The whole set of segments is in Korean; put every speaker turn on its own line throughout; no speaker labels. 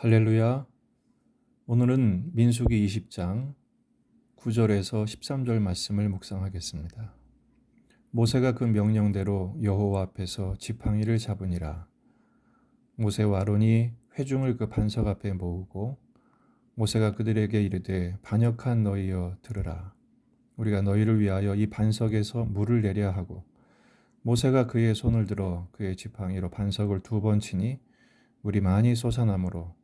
할렐루야. 오늘은 민수기 20장 9절에서 13절 말씀을 묵상하겠습니다. 모세가 그 명령대로 여호와 앞에서 지팡이를 잡으니라. 모세와 아론이 회중을 그 반석 앞에 모으고 모세가 그들에게 이르되 반역한 너희여 들으라. 우리가 너희를 위하여 이 반석에서 물을 내려 하고 모세가 그의 손을 들어 그의 지팡이로 반석을 2번 치니 물이 많이 솟아나므로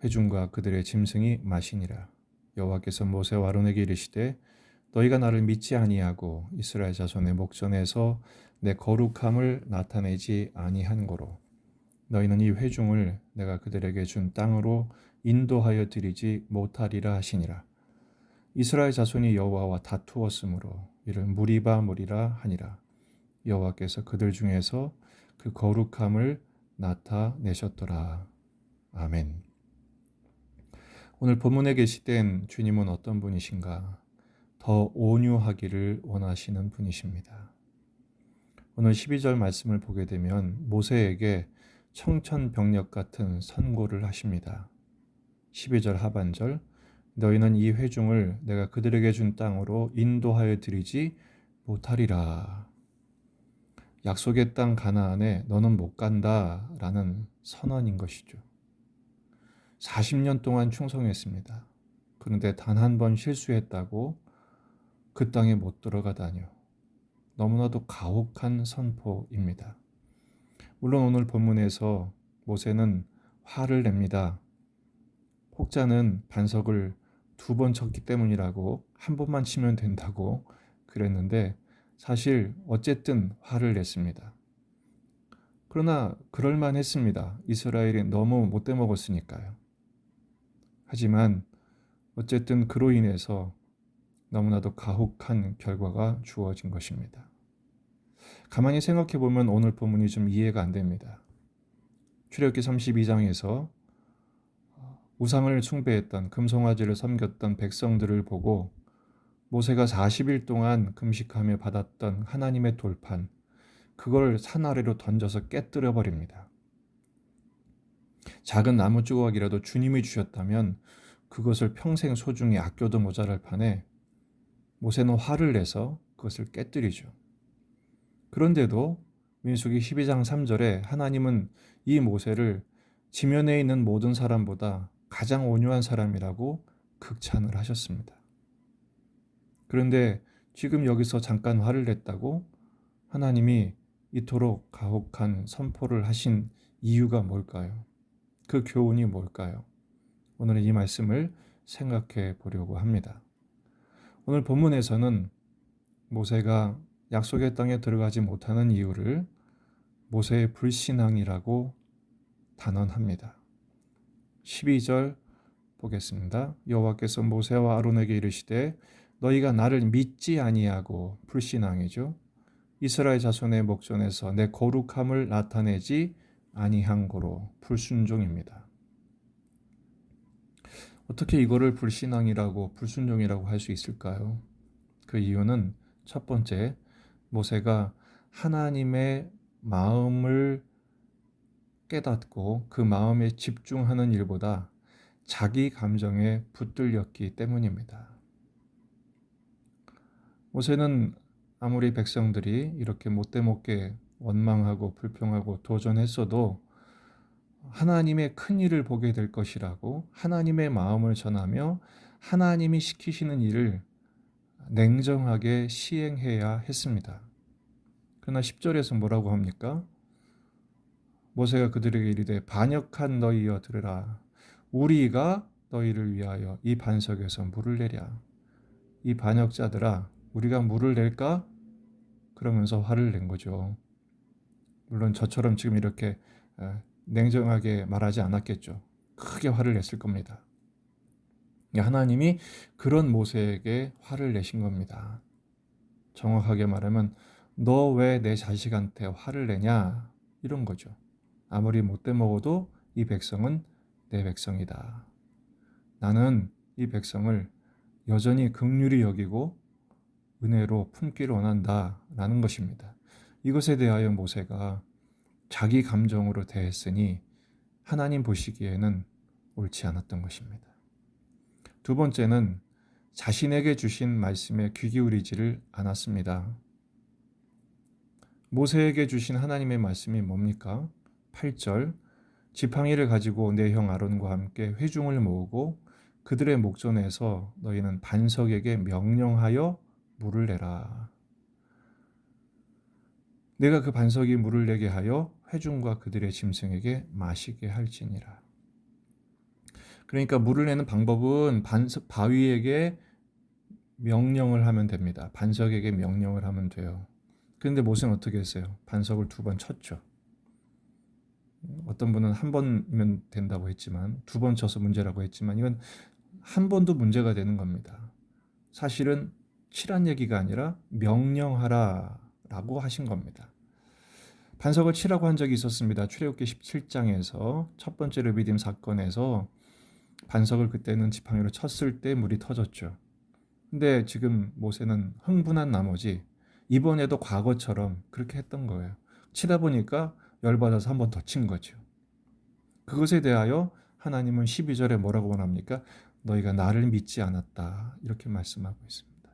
회중과 그들의 짐승이 마시니라. 여호와께서 모세와 아론에게 이르시되 너희가 나를 믿지 아니하고 이스라엘 자손의 목전에서 내 거룩함을 나타내지 아니한 고로 너희는 이 회중을 내가 그들에게 준 땅으로 인도하여 드리지 못하리라 하시니라. 이스라엘 자손이 여호와와 다투었으므로 이를 무리바 무리라 하니라. 여호와께서 그들 중에서 그 거룩함을 나타내셨더라. 아멘. 오늘 본문에 게시된 주님은 어떤 분이신가? 더 온유하기를 원하시는 분이십니다. 오늘 12절 말씀을 보게 되면 모세에게 청천벽력 같은 선고를 하십니다. 12절 하반절 너희는 이 회중을 내가 그들에게 준 땅으로 인도하여 드리지 못하리라. 약속의 땅 가나안에 너는 못 간다 라는 선언인 것이죠. 40년 동안 충성했습니다. 그런데 단 한 번 실수했다고 그 땅에 못 들어가다니요. 너무나도 가혹한 선포입니다. 물론 오늘 본문에서 모세는 화를 냅니다. 혹자는 반석을 2번 쳤기 때문이라고 한 번만 치면 된다고 그랬는데 사실 어쨌든 화를 냈습니다. 그러나 그럴만 했습니다. 이스라엘이 너무 못돼 먹었으니까요. 하지만 어쨌든 그로 인해서 너무나도 가혹한 결과가 주어진 것입니다. 가만히 생각해 보면 오늘 본문이 좀 이해가 안 됩니다. 출애굽기 32장에서 우상을 숭배했던 금송아지를 섬겼던 백성들을 보고 모세가 40일 동안 금식하며 받았던 하나님의 돌판, 그걸 산 아래로 던져서 깨뜨려 버립니다. 작은 나무 조각이라도 주님이 주셨다면 그것을 평생 소중히 아껴도 모자랄 판에 모세는 화를 내서 그것을 깨뜨리죠. 그런데도 민수기 12장 3절에 하나님은 이 모세를 지면에 있는 모든 사람보다 가장 온유한 사람이라고 극찬을 하셨습니다. 그런데 지금 여기서 잠깐 화를 냈다고 하나님이 이토록 가혹한 선포를 하신 이유가 뭘까요? 그 교훈이 뭘까요? 오늘은 이 말씀을 생각해 보려고 합니다. 오늘 본문에서는 모세가 약속의 땅에 들어가지 못하는 이유를 모세의 불신앙이라고 단언합니다. 12절 보겠습니다. 여호와께서 모세와 아론에게 이르시되 너희가 나를 믿지 아니하고 불신앙이죠. 이스라엘 자손의 목전에서 내 거룩함을 나타내지 아니한 고로 불순종입니다. 어떻게 이거를 불신앙이라고 불순종이라고 할 수 있을까요? 그 이유는 첫 번째, 모세가 하나님의 마음을 깨닫고 그 마음에 집중하는 일보다 자기 감정에 붙들렸기 때문입니다. 모세는 아무리 백성들이 이렇게 못돼 먹게 원망하고 불평하고 도전했어도 하나님의 큰 일을 보게 될 것이라고 하나님의 마음을 전하며 하나님이 시키시는 일을 냉정하게 시행해야 했습니다. 그러나 10절에서 뭐라고 합니까? 모세가 그들에게 이르되 반역한 너희여 들으라. 우리가 너희를 위하여 이 반석에서 물을 내랴. 이 반역자들아, 우리가 물을 낼까? 그러면서 화를 낸 거죠. 물론 저처럼 지금 이렇게 냉정하게 말하지 않았겠죠. 크게 화를 냈을 겁니다. 하나님이 그런 모세에게 화를 내신 겁니다. 정확하게 말하면 너 왜 내 자식한테 화를 내냐? 이런 거죠. 아무리 못돼 먹어도 이 백성은 내 백성이다. 나는 이 백성을 여전히 긍휼히 여기고 은혜로 품기를 원한다라는 것입니다. 이것에 대하여 모세가 자기 감정으로 대했으니 하나님 보시기에는 옳지 않았던 것입니다. 두 번째는 자신에게 주신 말씀에 귀 기울이지를 않았습니다. 모세에게 주신 하나님의 말씀이 뭡니까? 8절 지팡이를 가지고 내 형 아론과 함께 회중을 모으고 그들의 목전에서 너희는 반석에게 명령하여 물을 내라. 내가 그 반석이 물을 내게 하여 회중과 그들의 짐승에게 마시게 할지니라. 그러니까 물을 내는 방법은 바위에게 명령을 하면 됩니다. 반석에게 명령을 하면 돼요. 그런데 모세는 어떻게 했어요? 반석을 2번 쳤죠. 어떤 분은 한 번이면 된다고 했지만 2번 쳐서 문제라고 했지만 이건 한 번도 문제가 되는 겁니다. 사실은 치란 얘기가 아니라 명령하라라고 하신 겁니다. 반석을 치라고 한 적이 있었습니다. 출애굽기 17장에서 첫 번째 르비딤 사건에서 반석을 그때는 지팡이로 쳤을 때 물이 터졌죠. 근데 지금 모세는 흥분한 나머지 이번에도 과거처럼 그렇게 했던 거예요. 치다 보니까 열받아서 한 번 더 친 거죠. 그것에 대하여 하나님은 12절에 뭐라고 원합니까? 너희가 나를 믿지 않았다. 이렇게 말씀하고 있습니다.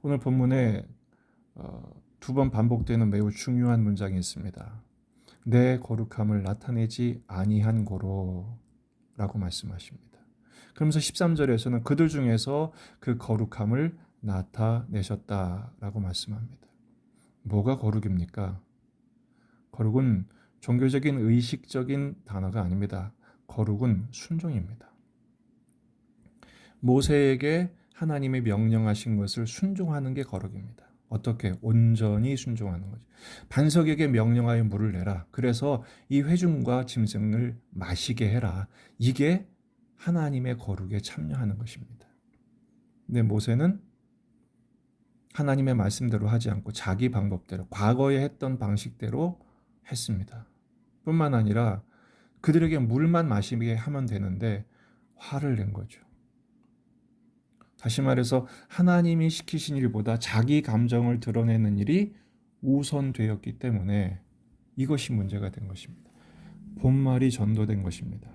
오늘 본문에 2번 반복되는 매우 중요한 문장이 있습니다. 내 거룩함을 나타내지 아니한 고로 라고 말씀하십니다. 그러면서 13절에서는 그들 중에서 그 거룩함을 나타내셨다라고 말씀합니다. 뭐가 거룩입니까? 거룩은 종교적인 의식적인 단어가 아닙니다. 거룩은 순종입니다. 모세에게 하나님이 명령하신 것을 순종하는 게 거룩입니다. 어떻게? 온전히 순종하는 거죠. 반석에게 명령하여 물을 내라. 그래서 이 회중과 짐승을 마시게 해라. 이게 하나님의 거룩에 참여하는 것입니다. 근데 모세는 하나님의 말씀대로 하지 않고 자기 방법대로 과거에 했던 방식대로 했습니다. 뿐만 아니라 그들에게 물만 마시게 하면 되는데 화를 낸 거죠. 다시 말해서 하나님이 시키신 일보다 자기 감정을 드러내는 일이 우선되었기 때문에 이것이 문제가 된 것입니다. 본말이 전도된 것입니다.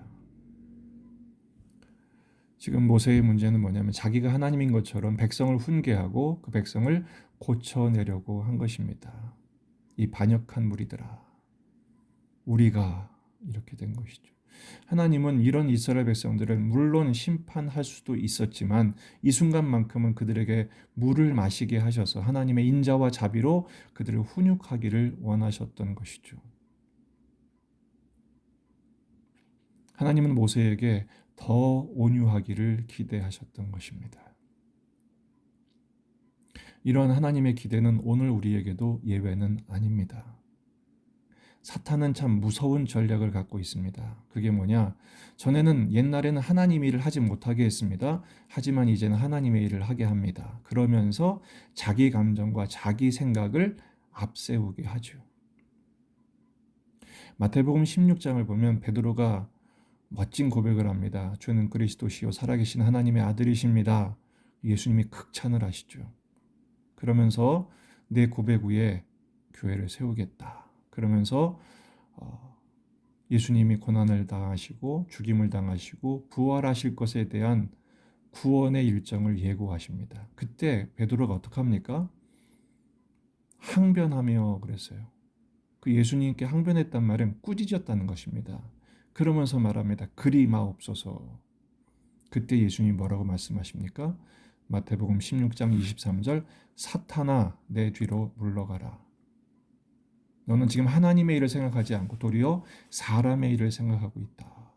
지금 모세의 문제는 뭐냐면 자기가 하나님인 것처럼 백성을 훈계하고 그 백성을 고쳐내려고 한 것입니다. 이 반역한 무리들아, 우리가 이렇게 된 것이죠. 하나님은 이런 이스라엘 백성들을 물론 심판할 수도 있었지만 이 순간만큼은 그들에게 물을 마시게 하셔서 하나님의 인자와 자비로 그들을 훈육하기를 원하셨던 것이죠. 하나님은 모세에게 더 온유하기를 기대하셨던 것입니다. 이러한 하나님의 기대는 오늘 우리에게도 예외는 아닙니다. 사탄은 참 무서운 전략을 갖고 있습니다. 그게 뭐냐? 전에는 옛날에는 하나님의 일을 하지 못하게 했습니다. 하지만 이제는 하나님의 일을 하게 합니다. 그러면서 자기 감정과 자기 생각을 앞세우게 하죠. 마태복음 16장을 보면 베드로가 멋진 고백을 합니다. 주는 그리스도시요 살아계신 하나님의 아들이십니다. 예수님이 극찬을 하시죠. 그러면서 내 고백 위에 교회를 세우겠다. 그러면서 예수님이 고난을 당하시고 죽임을 당하시고 부활하실 것에 대한 구원의 일정을 예고하십니다. 그때 베드로가 어떻게 합니까? 항변하며 그랬어요. 그 예수님께 항변했단 말은 꾸짖었다는 것입니다. 그러면서 말합니다. 그리 마옵소서. 그때 예수님이 뭐라고 말씀하십니까? 마태복음 16장 23절 사탄아 내 뒤로 물러가라. 너는 지금 하나님의 일을 생각하지 않고 도리어 사람의 일을 생각하고 있다.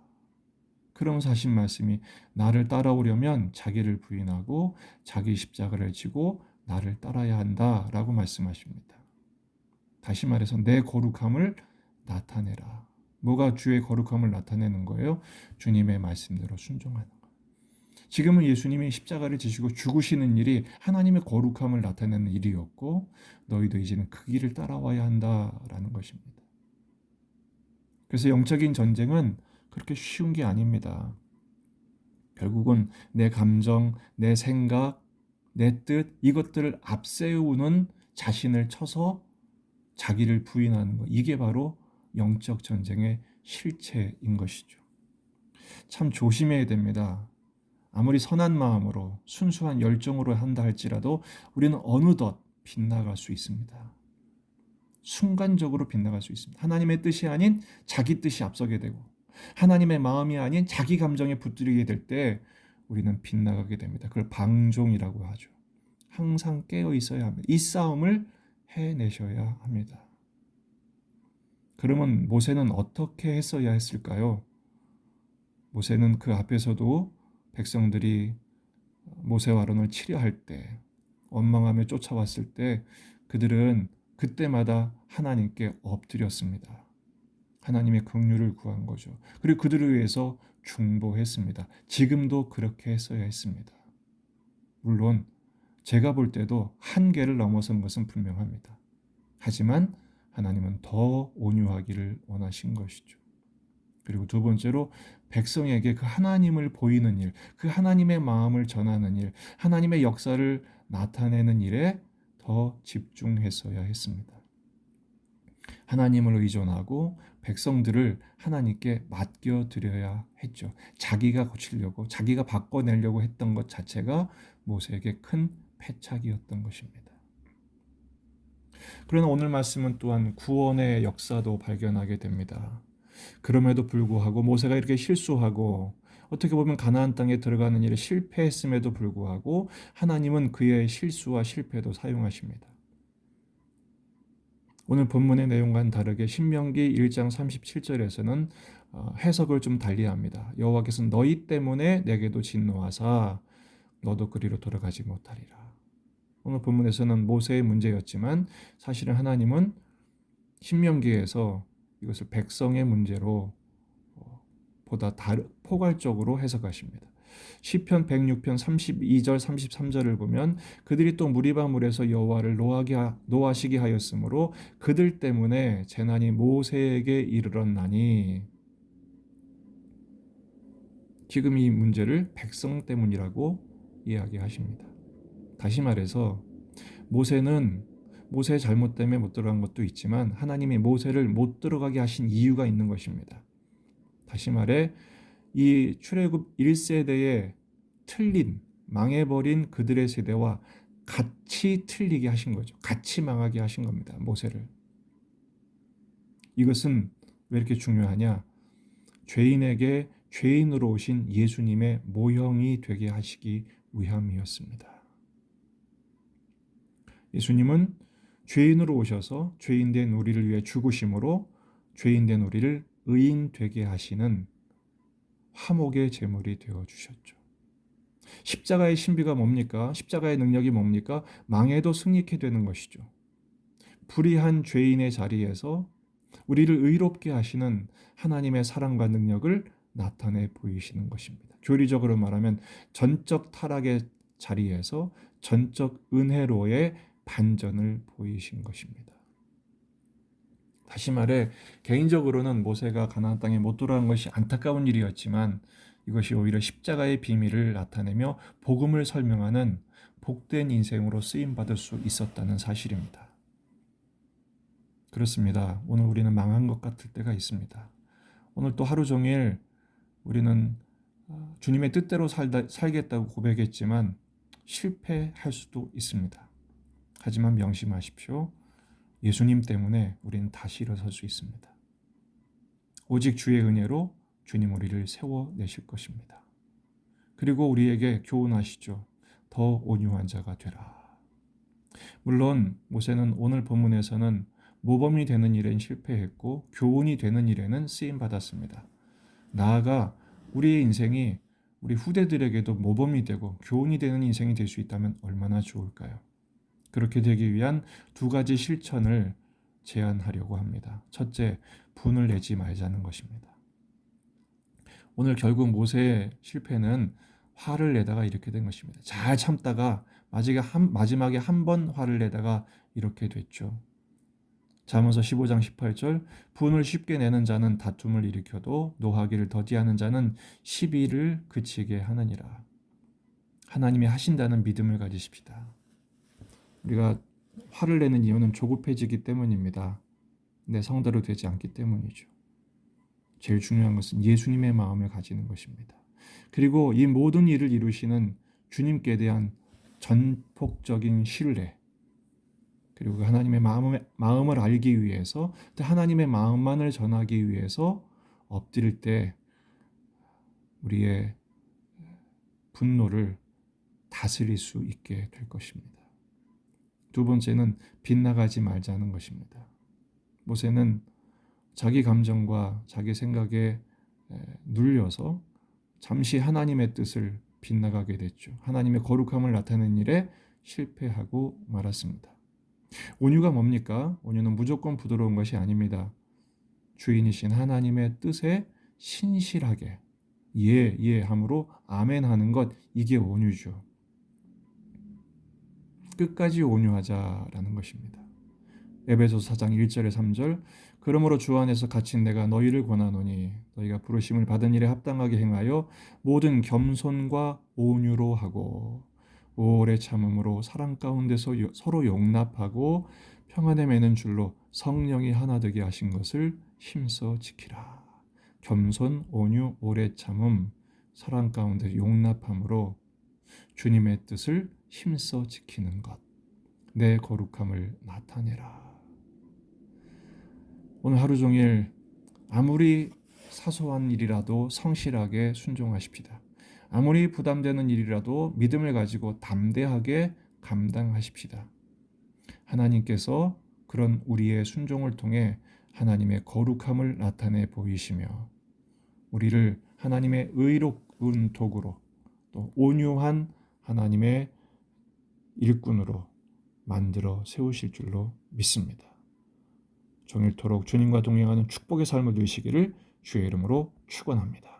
그러면서 하신 말씀이 나를 따라오려면 자기를 부인하고 자기 십자가를 지고 나를 따라야 한다라고 말씀하십니다. 다시 말해서 내 거룩함을 나타내라. 뭐가 주의 거룩함을 나타내는 거예요? 주님의 말씀대로 순종하는 것. 지금은 예수님이 십자가를 지시고 죽으시는 일이 하나님의 거룩함을 나타내는 일이었고 너희도 이제는 그 길을 따라와야 한다라는 것입니다. 그래서 영적인 전쟁은 그렇게 쉬운 게 아닙니다. 결국은 내 감정, 내 생각, 내 뜻 이것들을 앞세우는 자신을 쳐서 자기를 부인하는 것 이게 바로 영적 전쟁의 실체인 것이죠. 참 조심해야 됩니다. 아무리 선한 마음으로 순수한 열정으로 한다 할지라도 우리는 어느덧 빗나갈 수 있습니다. 순간적으로 빗나갈 수 있습니다. 하나님의 뜻이 아닌 자기 뜻이 앞서게 되고 하나님의 마음이 아닌 자기 감정에 붙들리게 될 때 우리는 빗나가게 됩니다. 그걸 방종이라고 하죠. 항상 깨어 있어야 합니다. 이 싸움을 해내셔야 합니다. 그러면 모세는 어떻게 했어야 했을까요? 모세는 그 앞에서도 백성들이 모세와 아론을 치려할 때, 원망하며 쫓아왔을 때 그들은 그때마다 하나님께 엎드렸습니다. 하나님의 긍휼을 구한 거죠. 그리고 그들을 위해서 중보했습니다. 지금도 그렇게 했어야 했습니다. 물론 제가 볼 때도 한계를 넘어선 것은 분명합니다. 하지만 하나님은 더 온유하기를 원하신 것이죠. 그리고 두 번째로 백성에게 그 하나님을 보이는 일, 그 하나님의 마음을 전하는 일, 하나님의 역사를 나타내는 일에 더 집중했어야 했습니다. 하나님을 의존하고 백성들을 하나님께 맡겨드려야 했죠. 자기가 고치려고, 자기가 바꿔내려고 했던 것 자체가 모세에게 큰 패착이었던 것입니다. 그러나 오늘 말씀은 또한 구원의 역사도 발견하게 됩니다. 그럼에도 불구하고 모세가 이렇게 실수하고 어떻게 보면 가나안 땅에 들어가는 일에 실패했음에도 불구하고 하나님은 그의 실수와 실패도 사용하십니다. 오늘 본문의 내용과는 다르게 신명기 1장 37절에서는 해석을 좀 달리합니다. 여호와께서는 너희 때문에 내게도 진노하사 너도 그리로 돌아가지 못하리라. 오늘 본문에서는 모세의 문제였지만 사실은 하나님은 신명기에서 이것을 백성의 문제로 보다 포괄적으로 해석하십니다. 시편 106편 32절 33절을 보면 그들이 또 무리바 물에서 여호와를 노하시게 하였으므로 그들 때문에 재난이 모세에게 이르렀나니. 지금 이 문제를 백성 때문이라고 이야기하십니다. 다시 말해서 모세의 잘못 때문에 못 들어간 것도 있지만 하나님이 모세를 못 들어가게 하신 이유가 있는 것입니다. 다시 말해 이 출애굽 1세대에 틀린 망해버린 그들의 세대와 같이 틀리게 하신 거죠. 같이 망하게 하신 겁니다. 모세를. 이것은 왜 이렇게 중요하냐? 죄인에게 죄인으로 오신 예수님의 모형이 되게 하시기 위함이었습니다. 예수님은 죄인으로 오셔서 죄인된 우리를 위해 죽으심으로 죄인된 우리를 의인 되게 하시는 화목의 제물이 되어주셨죠. 십자가의 신비가 뭡니까? 십자가의 능력이 뭡니까? 망해도 승리케 되는 것이죠. 불의한 죄인의 자리에서 우리를 의롭게 하시는 하나님의 사랑과 능력을 나타내 보이시는 것입니다. 교리적으로 말하면 전적 타락의 자리에서 전적 은혜로의 반전을 보이신 것입니다. 다시 말해 개인적으로는 모세가 가나안 땅에 못 돌아간 것이 안타까운 일이었지만 이것이 오히려 십자가의 비밀을 나타내며 복음을 설명하는 복된 인생으로 쓰임받을 수 있었다는 사실입니다. 그렇습니다. 오늘 우리는 망한 것 같을 때가 있습니다. 오늘 또 하루 종일 우리는 주님의 뜻대로 살겠다고 고백했지만 실패할 수도 있습니다. 하지만 명심하십시오. 예수님 때문에 우리는 다시 일어설 수 있습니다. 오직 주의 은혜로 주님 우리를 세워내실 것입니다. 그리고 우리에게 교훈하시죠. 더 온유한 자가 되라. 물론 모세는 오늘 본문에서는 모범이 되는 일엔 실패했고 교훈이 되는 일에는 쓰임받았습니다. 나아가 우리의 인생이 우리 후대들에게도 모범이 되고 교훈이 되는 인생이 될 수 있다면 얼마나 좋을까요? 그렇게 되기 위한 두 가지 실천을 제안하려고 합니다. 첫째, 분을 내지 말자는 것입니다. 오늘 결국 모세의 실패는 화를 내다가 이렇게 된 것입니다. 잘 참다가 마지막에 한 번 화를 내다가 이렇게 됐죠. 잠언서 15장 18절 분을 쉽게 내는 자는 다툼을 일으켜도 노하기를 더디하는 자는 시비를 그치게 하느니라. 하나님이 하신다는 믿음을 가지십시다. 우리가 화를 내는 이유는 조급해지기 때문입니다. 내 성대로 되지 않기 때문이죠. 제일 중요한 것은 예수님의 마음을 가지는 것입니다. 그리고 이 모든 일을 이루시는 주님께 대한 전폭적인 신뢰, 그리고 하나님의 마음을 알기 위해서, 하나님의 마음만을 전하기 위해서 엎드릴 때 우리의 분노를 다스릴 수 있게 될 것입니다. 두 번째는 빗나가지 말자는 것입니다. 모세는 자기 감정과 자기 생각에 눌려서 잠시 하나님의 뜻을 빗나가게 됐죠. 하나님의 거룩함을 나타내는 일에 실패하고 말았습니다. 온유가 뭡니까? 온유는 무조건 부드러운 것이 아닙니다. 주인이신 하나님의 뜻에 신실하게 예 함으로 아멘 하는 것, 이게 온유죠. 끝까지 온유하자라는 것입니다. 에베소서 4장 1절에 3절, 그러므로 주 안에서 갇힌 내가 너희를 권하노니 너희가 부르심을 받은 일에 합당하게 행하여 모든 겸손과 온유로 하고 오래 참음으로 사랑 가운데서 서로 용납하고 평안에 매는 줄로 성령이 하나 되게 하신 것을 힘써 지키라. 겸손, 온유, 오래 참음, 사랑 가운데 용납함으로 주님의 뜻을 힘써 지키는 것, 내 거룩함을 나타내라. 오늘 하루 종일 아무리 사소한 일이라도 성실하게 순종하십시다. 아무리 부담되는 일이라도 믿음을 가지고 담대하게 감당하십시다. 하나님께서 그런 우리의 순종을 통해 하나님의 거룩함을 나타내 보이시며 우리를 하나님의 의로운 도구로, 또 온유한 하나님의 일꾼으로 만들어 세우실 줄로 믿습니다. 종일토록 주님과 동행하는 축복의 삶을 누리시기를 주의 이름으로 축원합니다.